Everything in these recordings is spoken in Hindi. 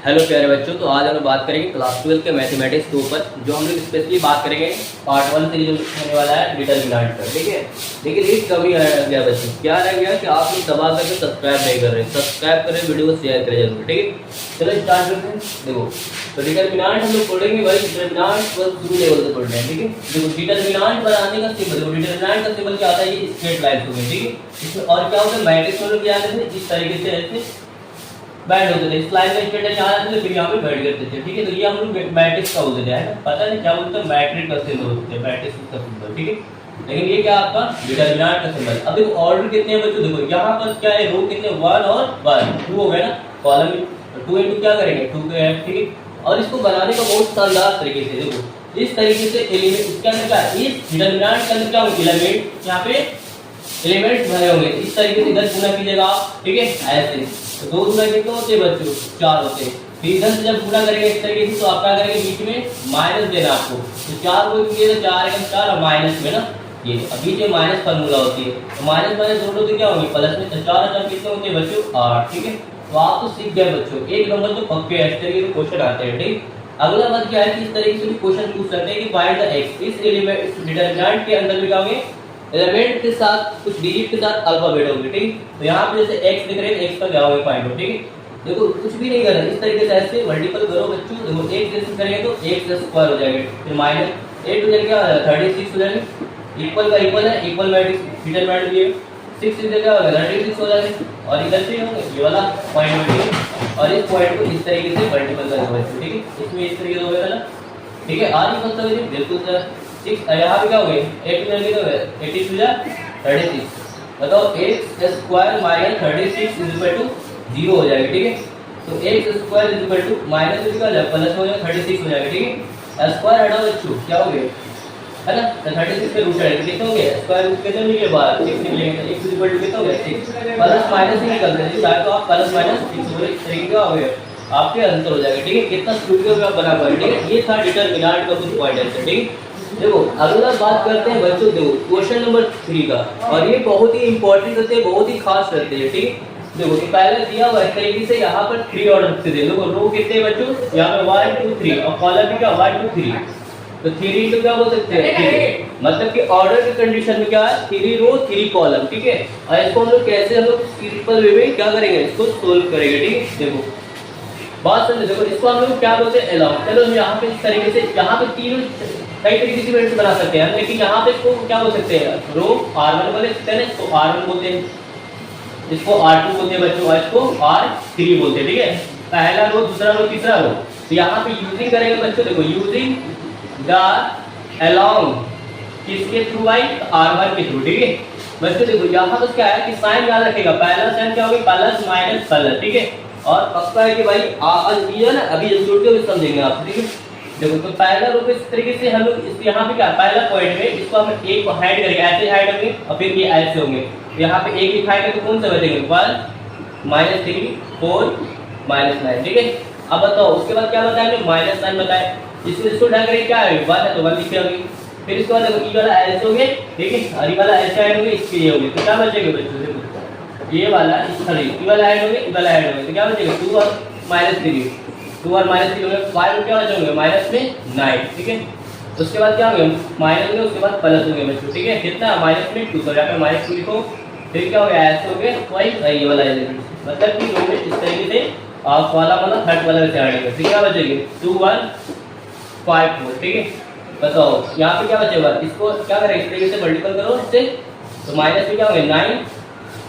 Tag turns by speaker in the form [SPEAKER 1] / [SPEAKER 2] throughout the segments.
[SPEAKER 1] हेलो प्यारे बच्चों, तो आज हम लोग बात करेंगे क्लास 12 के मैथमेटिक्स के ऊपर। जो हम लोग स्पेशली बात करेंगे पार्ट 1 से जो होने वाला है डिटरमिनेंट पर। ठीक है, लेकिन एक कमी रह गया बच्चों, क्या रह गया कि आप लोग दबा करके सब्सक्राइब नहीं कर रहे। सब्सक्राइब करें, वीडियो को शेयर करें जरूर। ठीक है, चलो स्टार्ट करते हैं। देखो, तो डिटरमिनेंट हम लोग पढ़ेंगे भाई, डिटरमिनेंट बस शुरू लेवल से पढ़ रहे हैं। ठीक है, देखो डिटरमिनेंट पर आने का सिंबल, देखो डिटरमिनेंट का सिंबल क्या आता है, ये स्ट्रेट लाइन हो गई। ठीक है, इसमें और क्या होता है, मैट्रिक्स में लोग क्या करते हैं, इस तरीके से ऐसे बैठ होते थे। इस लाइन में स्ट्रेट यहाँ आते थे, फिर यहाँ पे बैठ करते थे। ठीक है, तो ये हम लोग मैट्रिक्स का बोलते थे, पता नहीं क्या बोलते हैं, मैट्रिक्स का सिंबल होते हैं, मैट्रिक्स का सिंबल। ठीक है, लेकिन ये क्या आपका डिटरमिनेंट का सिंबल। अब देखो ऑर्डर कितने हैं बच्चों, देखो यहाँ पर क्या है, रो कितने 1 और 1 2 हो गए ना, कॉलम 2 into क्या करेंगे 2 के है। ठीक है, और इसको बनाने का बहुत शानदार तरीके से देखो इस तरीके से एलिमेंट इसके अंदर क्या है, इस डिटरमिनेंट के अंदर क्या होंगे, एलिमेंट यहाँ पे एलिमेंट्स भरे होंगे। इस तरीके से इधर गुना कीजिएगा आप। ठीक है, ऐसे तो 2 गुना कितने होते हैं बच्चों, 4 होते हैं। फिर इधर से जब गुना करेंगे इस तरीके से, तो आप क्या करेंगे, बीच में माइनस देना आपको। तो 4 को किए तो 4 एकम 4 और माइनस में ना ये अब बीच में माइनस फार्मूला होती है। तो माइनस माइनस जोड़ो तो क्या होंगे, प्लस में। तो 4 और 4 कितने होते हैं बच्चों, 8। ठीक है, तो आप तो सीख गए बच्चों, एक नंबर तो पक्के इस तरीके के क्वेश्चन आते हैं। ठीक, अगला बात क्या है कि इस तरीके से भी क्वेश्चन पूछ सकते हैं कि फाइंड द एक्स। इस एलिमेंट इस डिटरमिनेंट के अंदर भी क्या होंगे, एलिमेंट के साथ कुछ डिजिट के साथ अल्फाबेट होंगे। ठीक, तो यहाँ पे जैसे x लिख रहे हैं, x का क्या होगा फाइंड हो। ठीक है, देखो कुछ भी नहीं करना, इस तरीके से ऐसे मल्टीपल करो बच्चों। देखो x जैसे करेंगे तो x स्क्वायर हो जाएगा, फिर माइनस 8 हो जाएगा 36 हो जाएगा। इक्वल का इक्वल है, इक्वल मैट्रिक्स डिटरमिनेंट दिए 6 इधर क्या होगा 36 हो जाएगा। और इधर से होंगे ये वाला पॉइंट में, और इस पॉइंट को इस तरीके से मल्टीपल करेंगे बच्चों। ठीक है, इसमें इस तरीके से हो गया ना। ठीक है, आज ही मतलब बिल्कुल सर 6 यहाँ पे क्या हो गए 8 में कितने हो गए 82 36। बताओ x square minus 36 is equal to 0 हो जाएगा। ठीक है, तो x square is equal to minus में क्या हो जाएगा प्लस हो जाएगा 36 हो जाएगा। ठीक है, स्क्वायर हटाओ बच्चों, क्या हो गया है ना, तो 36 के रूट है कितने हो गए, स्क्वायर रूट कितने निकले बाहर 6 निकलेंगे। तो x इज इक्वल टू कितना हो गया 6, प्लस माइनस ही निकल रहा है, चाहे तो आप प्लस माइनस 6 पूरे तरीके का हो गया, आपके आंसर हो जाएगा। ठीक है, कितना स्टूडियो में बना हुआ है। ठीक है, ये था डिटरमिनेंट का कुछ पॉइंट है। ठीक है, देखो अगला बात करते हैं बच्चों, देखो क्वेश्चन नंबर 3 का, और ये बहुत ही इंपॉर्टेंट रहते हैं, बहुत ही खास रहते हैं। ठीक है, देखो तो पहले दिया हुआ है तरीके से, यहाँ पर 3 ऑर्डर से दे। देखो रो कितने बच्चों, यहाँ पे 1 2 3 और कॉलम भी क्या 1 2 3, तो 3 तो क्या बोल सकते हैं, मतलब कि ऑर्डर की कंडीशन में क्या है 3 रो 3 कॉलम। ठीक है, और इसको हम लोग कैसे हम लोग सिंपल वे में क्या करेंगे, इसको सोल्व करेंगे। ठीक है, देखो बात समझो, देखो इसको हम लोग क्या बोलते हैं अलाउ। चलो यहाँ पे इस तरीके से, यहाँ पे तीनों कई तरीके से वेट्स बना सकते हैं, लेकिन यहाँ पे इसको क्या बोल सकते हैं, रो R1 बोले सकते हैं, इसको R1 बोलते हैं, इसको R2 बोलते हैं बच्चों, और इसको R3 बोलते हैं। ठीक है, पहला रो दूसरा रो तीसरा रो। तो यहाँ पे यूजिंग करेंगे बच्चों, देखो यूजिंग द अलोंग किसके थ्रू आई, R1 के थ्रू। ठीक है बच्चों, देखो यहाँ पर क्या है कि साइन याद रखेगा, पहला साइन क्या होगा प्लस माइनस प्लस। ठीक है, और पक्का है कि भाई ये ना अभी जब जुड़ के समझेंगे आप। ठीक है, देखो तो पहला रो इस तरीके से हम लोग इस यहाँ पे क्या पहला पॉइंट में इसको हम एक को हाइड करेंगे, ऐसे हाइड होंगे और फिर ये ऐसे होंगे। यहाँ पे एक ही हाइड है तो कौन सा बचेंगे 1 माइनस 3 4 माइनस 9। ठीक है, अब बताओ उसके बाद क्या बताएंगे, माइनस 9 बताए, इसको ढक रहे क्या है 1 है तो 1 लिखे होंगे। फिर इसके बाद देखो ये वाला ऐसे होंगे, ठीक है, और ये वाला ऐसे ऐड होंगे, इसके ये होंगे, तो क्या बचेगा बच्चों, देखो ये वाला ये वाला ऐड होंगे, ये वाला ऐड होंगे, तो क्या बचेगा 2 और माइनस 3 2 और माइनस 3 होंगे, 5 क्या बचेंगे माइनस में 9। ठीक है, उसके बाद क्या होंगे माइनस होंगे, उसके बाद प्लस होंगे बच्चों। ठीक है, कितना माइनस में 2, तो यहाँ पे माइनस 2 लिखो, फिर क्या हो गया ऐसे हो गया वही ये वाला एलिमेंट, मतलब कि रो में इस तरीके से आप वाला मतलब थर्ड वाला से आएगा। फिर क्या बचेगी 2 1 5 4। ठीक है, बताओ यहाँ पे क्या बचेगा, इसको क्या करें इस तरीके से मल्टीपल करो इससे, तो माइनस में क्या हो गया 9।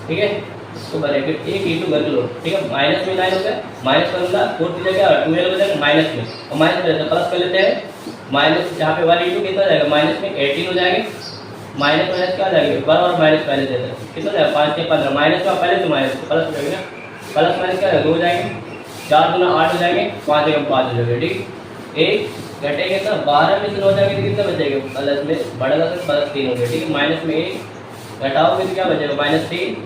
[SPEAKER 1] ठीक है, इसको ब्रैकेट एक इंटू कर लो। ठीक है, माइनस में 9 हो गया, माइनस करूँगा 4 की जगह 12 हो जाएगा माइनस में, और माइनस में प्लस कर लेते हैं, माइनस यहाँ पे 1 इंटू कितना हो जाएगा माइनस में 18 हो जाएगा, माइनस माइनस क्या हो जाएगा 1 और माइनस माइनस देता है कितना हो जाएगा 5 से 15, माइनस का पहले तो माइनस प्लस हो जाएगा ना, प्लस माइनस क्या 2 हो जाएंगे, 4 गुना 8 हो जाएंगे, 5 एकम 5 हो जाएगा। ठीक, एक घटेगा तो 12 में से 9 हो जाएगा तो कितना बचेगा प्लस में बढ़ेगा तो प्लस 3 हो गया। ठीक है, माइनस में 1 घटाओगे तो क्या बचेगा माइनस 3,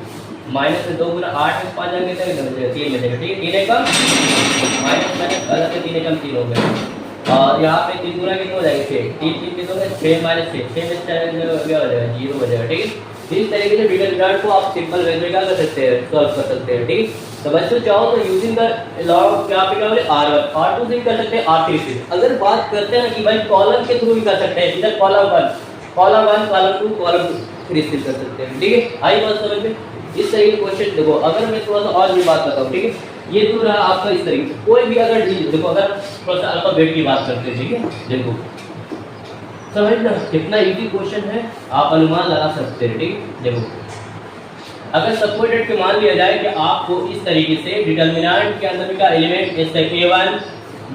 [SPEAKER 1] माइनस में 2 गुना 8 में 5 जाएंगे तो कितना बचेगा 3 बचेगा। ठीक है, 3 एकम माइनस माइनस प्लस में 3 एकम 3 हो गया, और यहाँ पे 3 गुना कितना हो जाएगा 6, 3 3 कितना हो गया 6 माइनस 6 में 4 क्या हो जाएगा 0 हो जाएगा। ठीक है, इस तरीके से डिटरमिनेंट को आप सिंपल वे में क्या कर सकते हैं सॉल्व कर सकते हैं। ठीक, तो बच्चों चाहो तो यूजिंग द लॉग क्या पे क्या बोले R1 R2 से भी कर सकते हैं R3 से। अगर बात करते हैं कि भाई कॉलम के थ्रू भी कर सकते हैं, इधर कॉलम 1 कॉलम 2 कॉलम 2 रिसीव कर सकते हैं, ठीक है। आई बात समझ में। इस तरीके के क्वेश्चन देखो, अगर मैं थोड़ा सा और भी बात बताऊँ, ठीक है, ये तो रहा आपका इस तरीके से। कोई भी अगर देखो, अगर थोड़ा सा अल्फाबेट की बात करते हैं, ठीक है, देखो समझना कितना इजी क्वेश्चन है, आप अनुमान लगा सकते हैं, ठीक है। देखो अगर सपोर्टेड के मान लिया जाए कि आपको इस तरीके से डिटर्मिनेंट के अंदर का एलिमेंट जैसे A1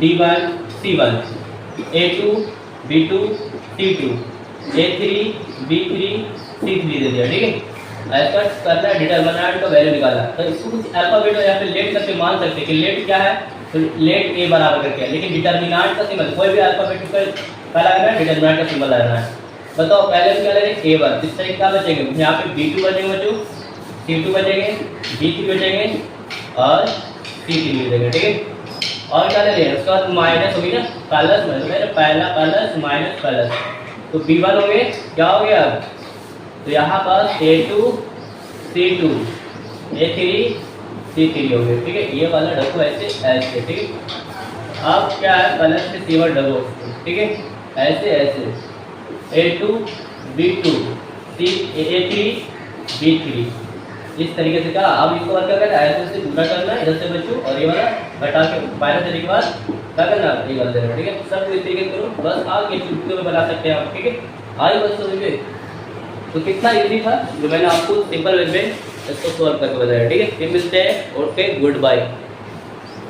[SPEAKER 1] D1 C1 A2 B2 C2 A3 B3 C3 दे दिया, ठीक है। ऐसा करना है, डिटर्मिनेंट का वैल्यू निकालना। तो इसको कुछ अल्फाबेट या फिर लेट करके मान सकते हैं कि लेट क्या है, तो लेट A बराबर करके है, लेकिन डिटर्मिनेंट का सिंबल कोई भी अल्फाबेट का लगाना है, डिटर्मिनेंट का सिंबल लगाना है। बताओ पहले क्या लगेगा A1, इस तरीके का बचेंगे, यहाँ पे B2 बचेंगे बच्चों, C2 बचेंगे, B3 बचेंगे और C3 बचेंगे, ठीक है। और क्या ले लें, उसके बाद माइनस होगी ना, प्लस माइनस, पहला प्लस माइनस प्लस, तो B1 हो गए, क्या हो गया अब, तो यहाँ पर A2 C2 A3 C3 हो गए, ठीक है। ये वाला ढको ऐसे ऐसे, ठीक है। अब क्या है, प्लस से C1 ढको, ठीक है, ऐसे ऐसे A2 B2 A3 B3 इस तरीके से कहा। अब इसको क्या करना है, ऐसे से पूरा करना है इधर से बच्चों, और ये वाला घटा के माइनस करने के बाद क्या करना है, ये वाला देना, ठीक है। सब इस तरीके से करो, बस आगे चुटकी में बना सकते हैं आप, ठीक है। आई बस समझिए। तो कितना इजी था जो मैंने आपको सिंपल वे में इसको सॉल्व करके बताया, ठीक है। फिर मिलते हैं, ओके, गुड बाय।